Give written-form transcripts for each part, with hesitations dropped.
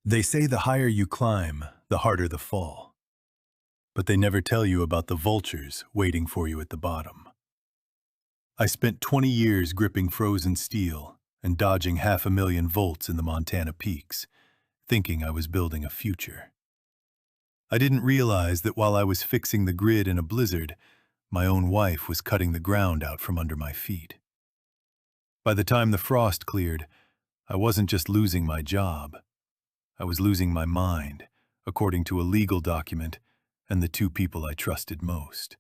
They say the higher you climb, the harder the fall. But they never tell you about the vultures waiting for you at the bottom. I spent 20 years gripping frozen steel and dodging 500,000 volts in the Montana peaks, thinking I was building a future. I didn't realize that while I was fixing the grid in a blizzard, my own wife was cutting the ground out from under my feet. By the time the frost cleared, I wasn't just losing my job. I was losing my mind, according to a legal document, and the two people I trusted most.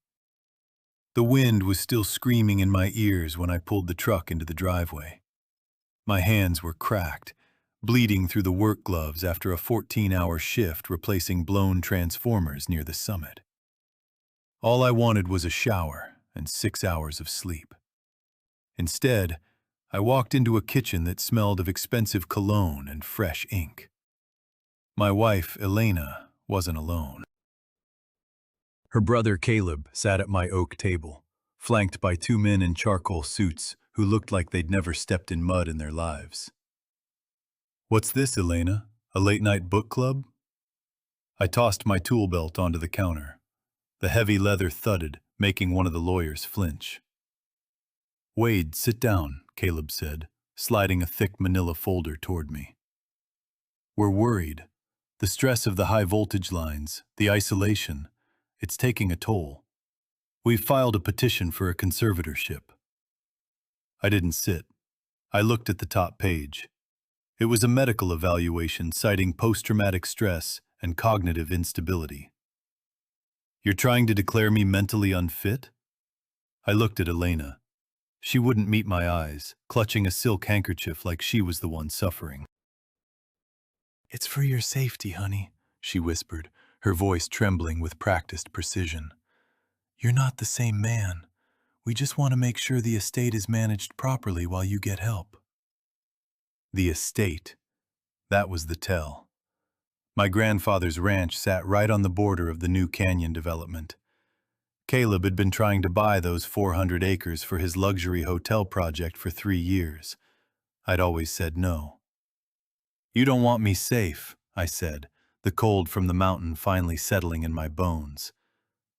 The wind was still screaming in my ears when I pulled the truck into the driveway. My hands were cracked, bleeding through the work gloves after a 14-hour shift replacing blown transformers near the summit. All I wanted was a shower and 6 hours of sleep. Instead, I walked into a kitchen that smelled of expensive cologne and fresh ink. My wife, Elena, wasn't alone. Her brother, Caleb, sat at my oak table, flanked by two men in charcoal suits who looked like they'd never stepped in mud in their lives. "What's this, Elena? A late-night book club?" I tossed my tool belt onto the counter. The heavy leather thudded, making one of the lawyers flinch. "Wade, sit down," Caleb said, sliding a thick manila folder toward me. "We're worried. The stress of the high-voltage lines, the isolation, it's taking a toll. We've filed a petition for a conservatorship." I didn't sit. I looked at the top page. It was a medical evaluation citing post-traumatic stress and cognitive instability. "You're trying to declare me mentally unfit?" I looked at Elena. She wouldn't meet my eyes, clutching a silk handkerchief like she was the one suffering. "It's for your safety, honey," she whispered, her voice trembling with practiced precision. "You're not the same man. We just want to make sure the estate is managed properly while you get help." The estate. That was the tell. My grandfather's ranch sat right on the border of the new canyon development. Caleb had been trying to buy those 400 acres for his luxury hotel project for 3 years. I'd always said no. "You don't want me safe," I said, the cold from the mountain finally settling in my bones.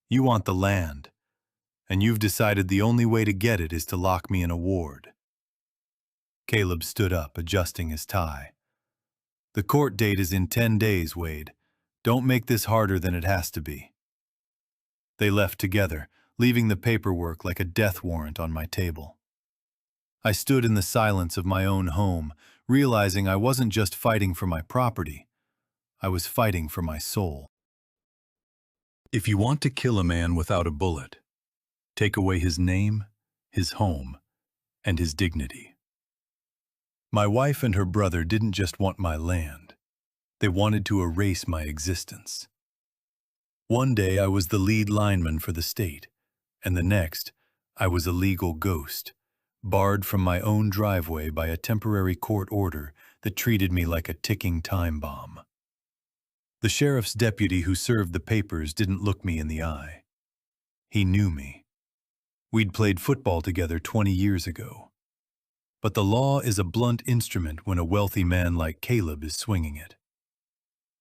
"You want the land, and you've decided the only way to get it is to lock me in a ward." Caleb stood up, adjusting his tie. "The court date is in 10 days, Wade. Don't make this harder than it has to be." They left together, leaving the paperwork like a death warrant on my table. I stood in the silence of my own home, realizing I wasn't just fighting for my property. I was fighting for my soul. If you want to kill a man without a bullet, take away his name, his home, and his dignity. My wife and her brother didn't just want my land. They wanted to erase my existence. One day I was the lead lineman for the state, and the next I was a legal ghost, barred from my own driveway by a temporary court order that treated me like a ticking time bomb. The sheriff's deputy who served the papers didn't look me in the eye. He knew me. We'd played football together 20 years ago. But the law is a blunt instrument when a wealthy man like Caleb is swinging it.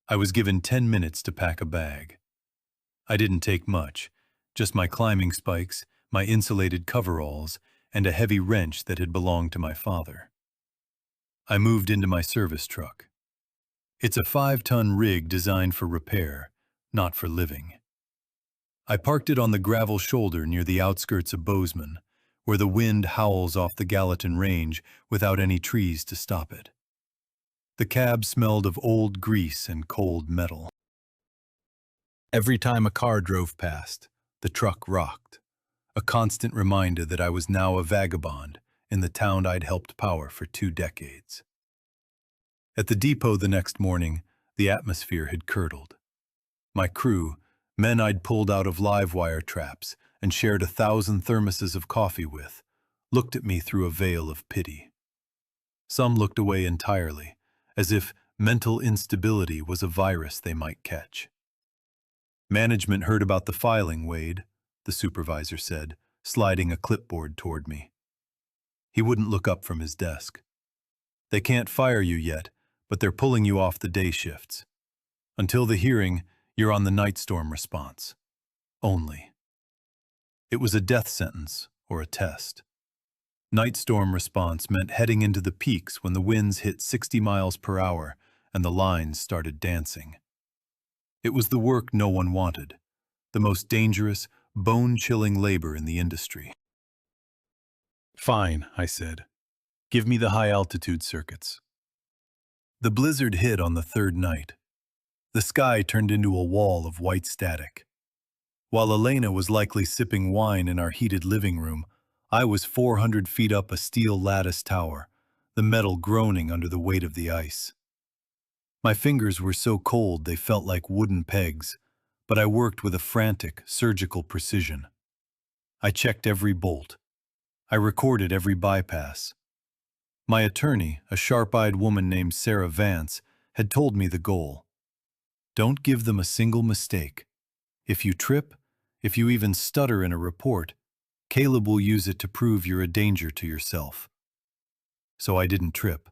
I was given 10 minutes to pack a bag. I didn't take much, just my climbing spikes, my insulated coveralls, and a heavy wrench that had belonged to my father. I moved into my service truck. It's a 5-ton rig designed for repair, not for living. I parked it on the gravel shoulder near the outskirts of Bozeman, where the wind howls off the Gallatin Range without any trees to stop it. The cab smelled of old grease and cold metal. Every time a car drove past, the truck rocked, a constant reminder that I was now a vagabond in the town I'd helped power for 2 decades. At the depot the next morning, the atmosphere had curdled. My crew, men I'd pulled out of live wire traps and shared 1,000 thermoses of coffee with, looked at me through a veil of pity. Some looked away entirely, as if mental instability was a virus they might catch. "Management heard about the filing, Wade," the supervisor said, sliding a clipboard toward me. He wouldn't look up from his desk. "They can't fire you yet, but they're pulling you off the day shifts. Until the hearing, you're on the night storm response. Only. It was a death sentence or a test. Night storm response meant heading into the peaks when the winds hit 60 miles per hour and the lines started dancing. It was the work no one wanted, the most dangerous, bone-chilling labor in the industry. Fine, I said. Give me the high-altitude circuits. The blizzard hit on the third night. The sky turned into a wall of white static. While Elena was likely sipping wine in our heated living room, I was 400 feet up a steel lattice tower, the metal groaning under the weight of the ice. My fingers were so cold they felt like wooden pegs, but I worked with a frantic, surgical precision. I checked every bolt. I recorded every bypass. My attorney, a sharp-eyed woman named Sarah Vance, had told me the goal. Don't give them a single mistake. If you trip, if you even stutter in a report, Caleb will use it to prove you're a danger to yourself. So I didn't trip.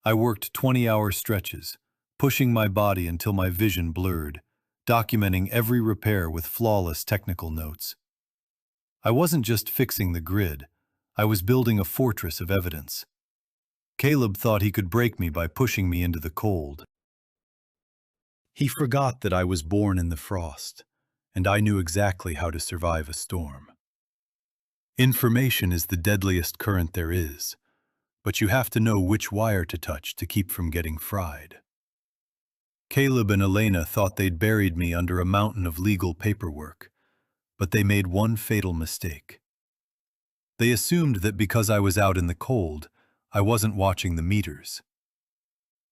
I worked 20-hour stretches, pushing my body until my vision blurred, documenting every repair with flawless technical notes. I wasn't just fixing the grid, I was building a fortress of evidence. Caleb thought he could break me by pushing me into the cold. He forgot that I was born in the frost, and I knew exactly how to survive a storm. Information is the deadliest current there is, but you have to know which wire to touch to keep from getting fried. Caleb and Elena thought they'd buried me under a mountain of legal paperwork, but they made one fatal mistake. They assumed that because I was out in the cold, I wasn't watching the meters.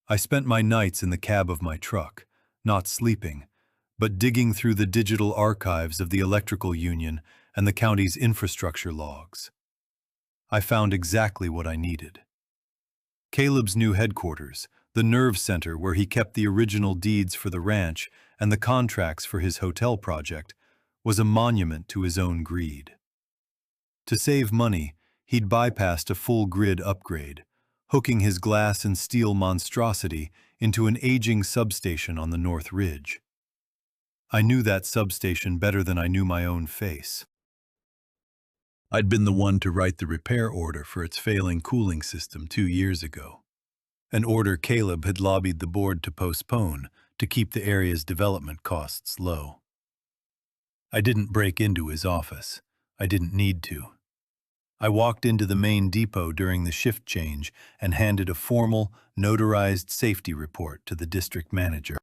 I spent my nights in the cab of my truck, not sleeping, but digging through the digital archives of the electrical union and the county's infrastructure logs. I found exactly what I needed. Caleb's new headquarters, the nerve center where he kept the original deeds for the ranch and the contracts for his hotel project, was a monument to his own greed. To save money, he'd bypassed a full grid upgrade, hooking his glass and steel monstrosity into an aging substation on the North Ridge. I knew that substation better than I knew my own face. I'd been the one to write the repair order for its failing cooling system 2 years ago, an order Caleb had lobbied the board to postpone to keep the area's development costs low. I didn't break into his office. I didn't need to. I walked into the main depot during the shift change and handed a formal, notarized safety report to the district manager.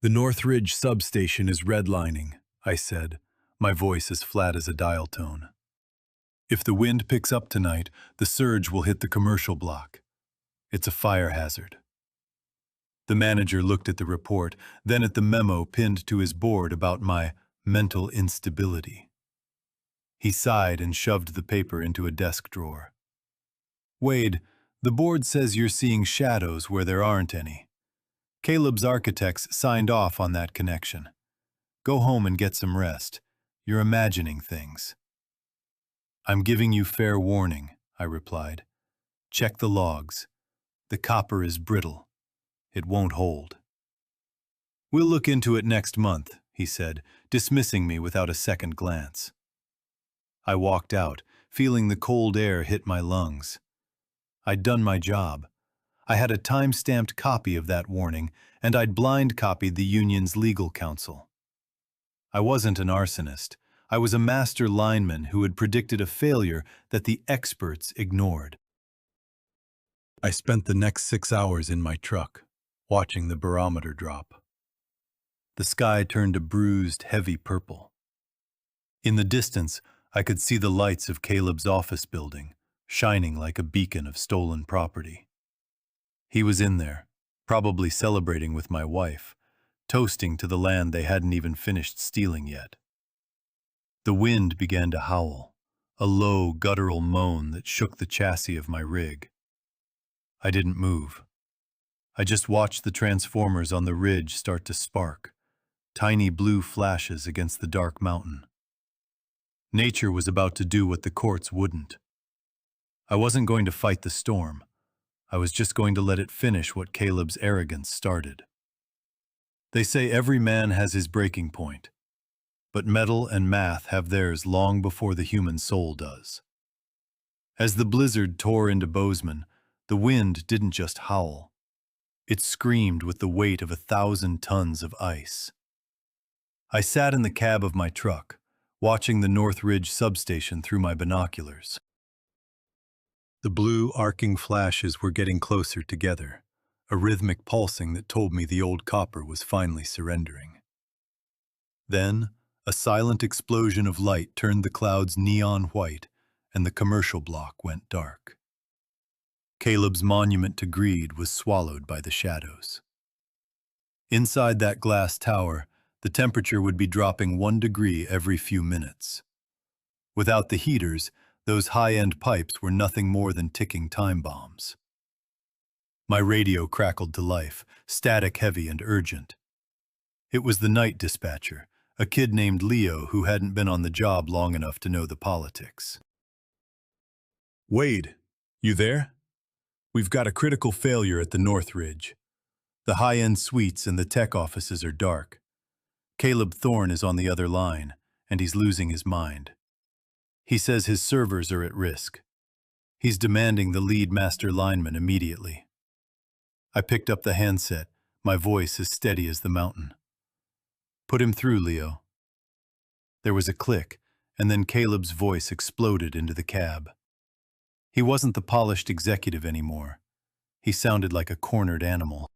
The Northridge substation is redlining, I said, my voice as flat as a dial tone. If the wind picks up tonight, the surge will hit the commercial block. It's a fire hazard. The manager looked at the report, then at the memo pinned to his board about my mental instability. He sighed and shoved the paper into a desk drawer. Wade, the board says you're seeing shadows where there aren't any. Caleb's architects signed off on that connection. Go home and get some rest. You're imagining things. I'm giving you fair warning, I replied. Check the logs. The copper is brittle. It won't hold. We'll look into it next month, he said, dismissing me without a second glance. I walked out, feeling the cold air hit my lungs. I'd done my job. I had a time-stamped copy of that warning, and I'd blind copied the union's legal counsel. I wasn't an arsonist. I was a master lineman who had predicted a failure that the experts ignored. I spent the next 6 hours in my truck, watching the barometer drop. The sky turned a bruised, heavy purple. In the distance, I could see the lights of Caleb's office building, shining like a beacon of stolen property. He was in there, probably celebrating with my wife, toasting to the land they hadn't even finished stealing yet. The wind began to howl, a low, guttural moan that shook the chassis of my rig. I didn't move. I just watched the transformers on the ridge start to spark, tiny blue flashes against the dark mountain. Nature was about to do what the courts wouldn't. I wasn't going to fight the storm. I was just going to let it finish what Caleb's arrogance started. They say every man has his breaking point, but metal and math have theirs long before the human soul does. As the blizzard tore into Bozeman, the wind didn't just howl. It screamed with the weight of 1,000 tons of ice. I sat in the cab of my truck, watching the North Ridge substation through my binoculars. The blue, arcing flashes were getting closer together, a rhythmic pulsing that told me the old copper was finally surrendering. Then, a silent explosion of light turned the clouds neon white, and the commercial block went dark. Caleb's monument to greed was swallowed by the shadows. Inside that glass tower, the temperature would be dropping 1 degree every few minutes. Without the heaters, those high-end pipes were nothing more than ticking time bombs. My radio crackled to life, static heavy and urgent. It was the night dispatcher, a kid named Leo who hadn't been on the job long enough to know the politics. "Wade, you there? We've got a critical failure at the North Ridge. The high-end suites and the tech offices are dark. Caleb Thorne is on the other line, and he's losing his mind. He says his servers are at risk. He's demanding the lead master lineman immediately." I picked up the handset, my voice as steady as the mountain. "Put him through, Leo." There was a click, and then Caleb's voice exploded into the cab. He wasn't the polished executive anymore. He sounded like a cornered animal.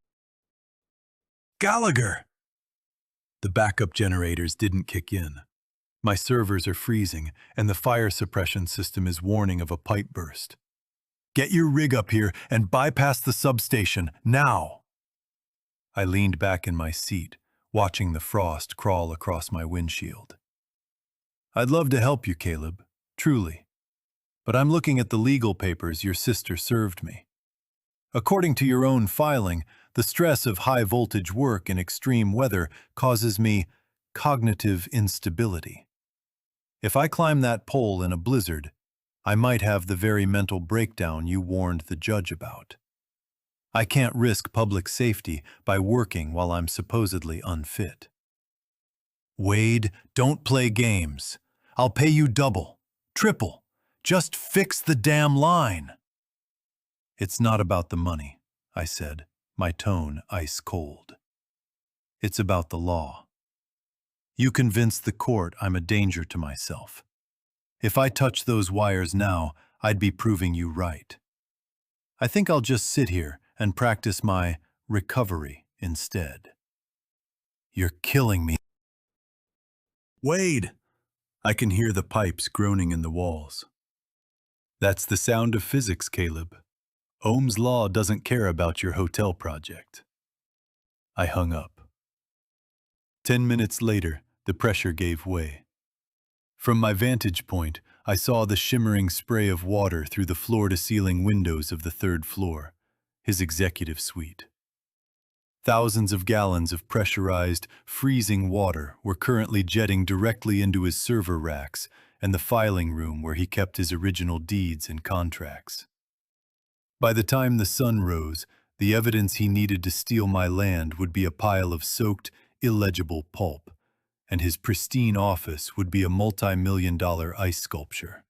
"Gallagher!" The backup generators didn't kick in. My servers are freezing, and the fire suppression system is warning of a pipe burst. "Get your rig up here and bypass the substation, now!" I leaned back in my seat, watching the frost crawl across my windshield. "I'd love to help you, Caleb, truly. But I'm looking at the legal papers your sister served me. According to your own filing, the stress of high-voltage work in extreme weather causes me cognitive instability. If I climb that pole in a blizzard, I might have the very mental breakdown you warned the judge about. I can't risk public safety by working while I'm supposedly unfit." "Wade, don't play games. I'll pay you double, triple. Just fix the damn line." "It's not about the money," I said, my tone ice cold. "It's about the law. You convinced the court I'm a danger to myself. If I touch those wires now, I'd be proving you right. I think I'll just sit here and practice my recovery instead." "You're killing me." "Wade!" I can hear the pipes groaning in the walls. "That's the sound of physics, Caleb. Ohm's law doesn't care about your hotel project." I hung up. 10 minutes later, the pressure gave way. From my vantage point, I saw the shimmering spray of water through the floor-to-ceiling windows of the 3rd floor, his executive suite. Thousands of gallons of pressurized, freezing water were currently jetting directly into his server racks and the filing room where he kept his original deeds and contracts. By the time the sun rose, the evidence he needed to steal my land would be a pile of soaked, illegible pulp, and his pristine office would be a multi-million-dollar ice sculpture.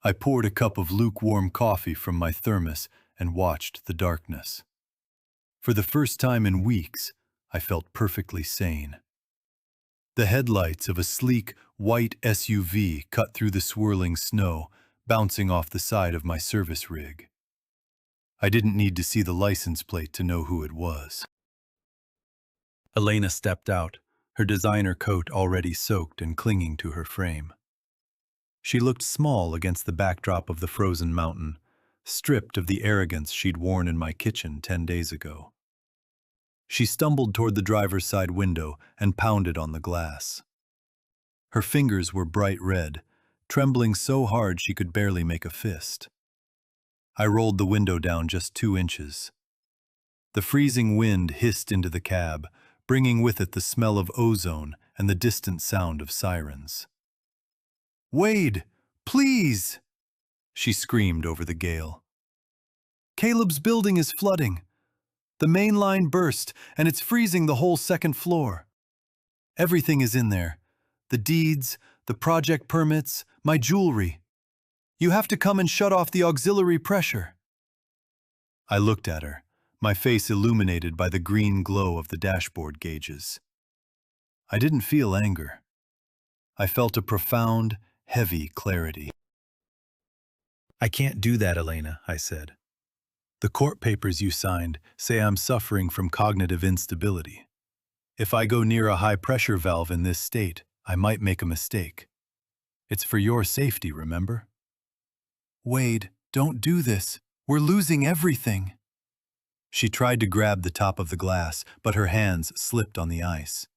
I poured a cup of lukewarm coffee from my thermos and watched the darkness. For the first time in weeks, I felt perfectly sane. The headlights of a sleek, white SUV cut through the swirling snow, bouncing off the side of my service rig. I didn't need to see the license plate to know who it was. Elena stepped out, her designer coat already soaked and clinging to her frame. She looked small against the backdrop of the frozen mountain, stripped of the arrogance she'd worn in my kitchen 10 days ago. She stumbled toward the driver's side window and pounded on the glass. Her fingers were bright red, trembling so hard she could barely make a fist. I rolled the window down just 2 inches. The freezing wind hissed into the cab, bringing with it the smell of ozone and the distant sound of sirens. "Wade, please!" she screamed over the gale. Caleb's building is flooding. The main line burst, and it's freezing the whole second floor. Everything is in there. The deeds, the project permits, my jewelry. You have to come and shut off the auxiliary pressure." I looked at her, my face illuminated by the green glow of the dashboard gauges. I didn't feel anger. I felt a profound, heavy clarity. "I can't do that, Elena," I said. "The court papers you signed say I'm suffering from cognitive instability. If I go near a high-pressure valve in this state, I might make a mistake. It's for your safety, remember?" "Wade, don't do this. We're losing everything." She tried to grab the top of the glass, but her hands slipped on the ice.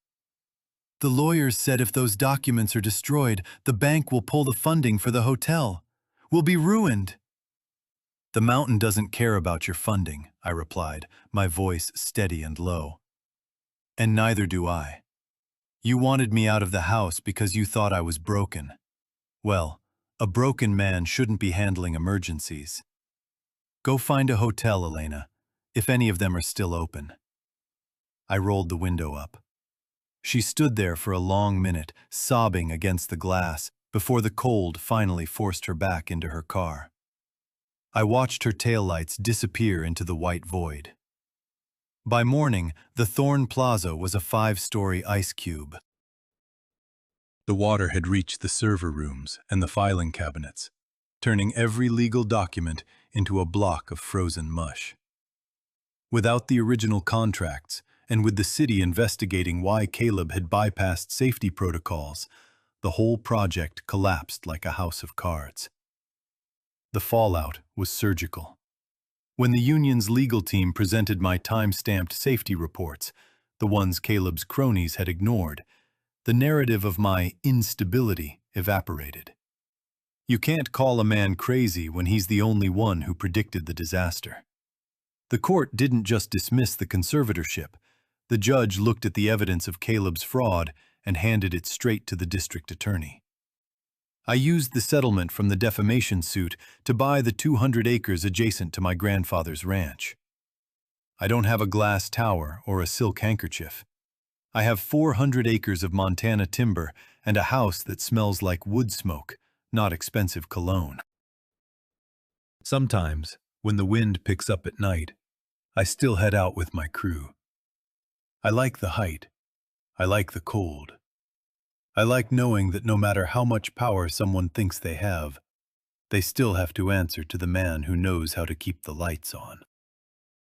"The lawyers said if those documents are destroyed, the bank will pull the funding for the hotel. We'll be ruined." "The mountain doesn't care about your funding," I replied, my voice steady and low. "And neither do I. You wanted me out of the house because you thought I was broken. Well, a broken man shouldn't be handling emergencies. Go find a hotel, Elena, if any of them are still open." I rolled the window up. She stood there for a long minute, sobbing against the glass, before the cold finally forced her back into her car. I watched her taillights disappear into the white void. By morning, the Thorn Plaza was a 5-story ice cube. The water had reached the server rooms and the filing cabinets, turning every legal document into a block of frozen mush. Without the original contracts, and with the city investigating why Caleb had bypassed safety protocols, the whole project collapsed like a house of cards. The fallout was surgical. When the union's legal team presented my time-stamped safety reports, the ones Caleb's cronies had ignored, the narrative of my instability evaporated. You can't call a man crazy when he's the only one who predicted the disaster. The court didn't just dismiss the conservatorship. The judge looked at the evidence of Caleb's fraud and handed it straight to the district attorney. I used the settlement from the defamation suit to buy the 200 acres adjacent to my grandfather's ranch. I don't have a glass tower or a silk handkerchief. I have 400 acres of Montana timber and a house that smells like wood smoke, not expensive cologne. Sometimes, when the wind picks up at night, I still head out with my crew. I like the height. I like the cold. I like knowing that no matter how much power someone thinks they have, they still have to answer to the man who knows how to keep the lights on.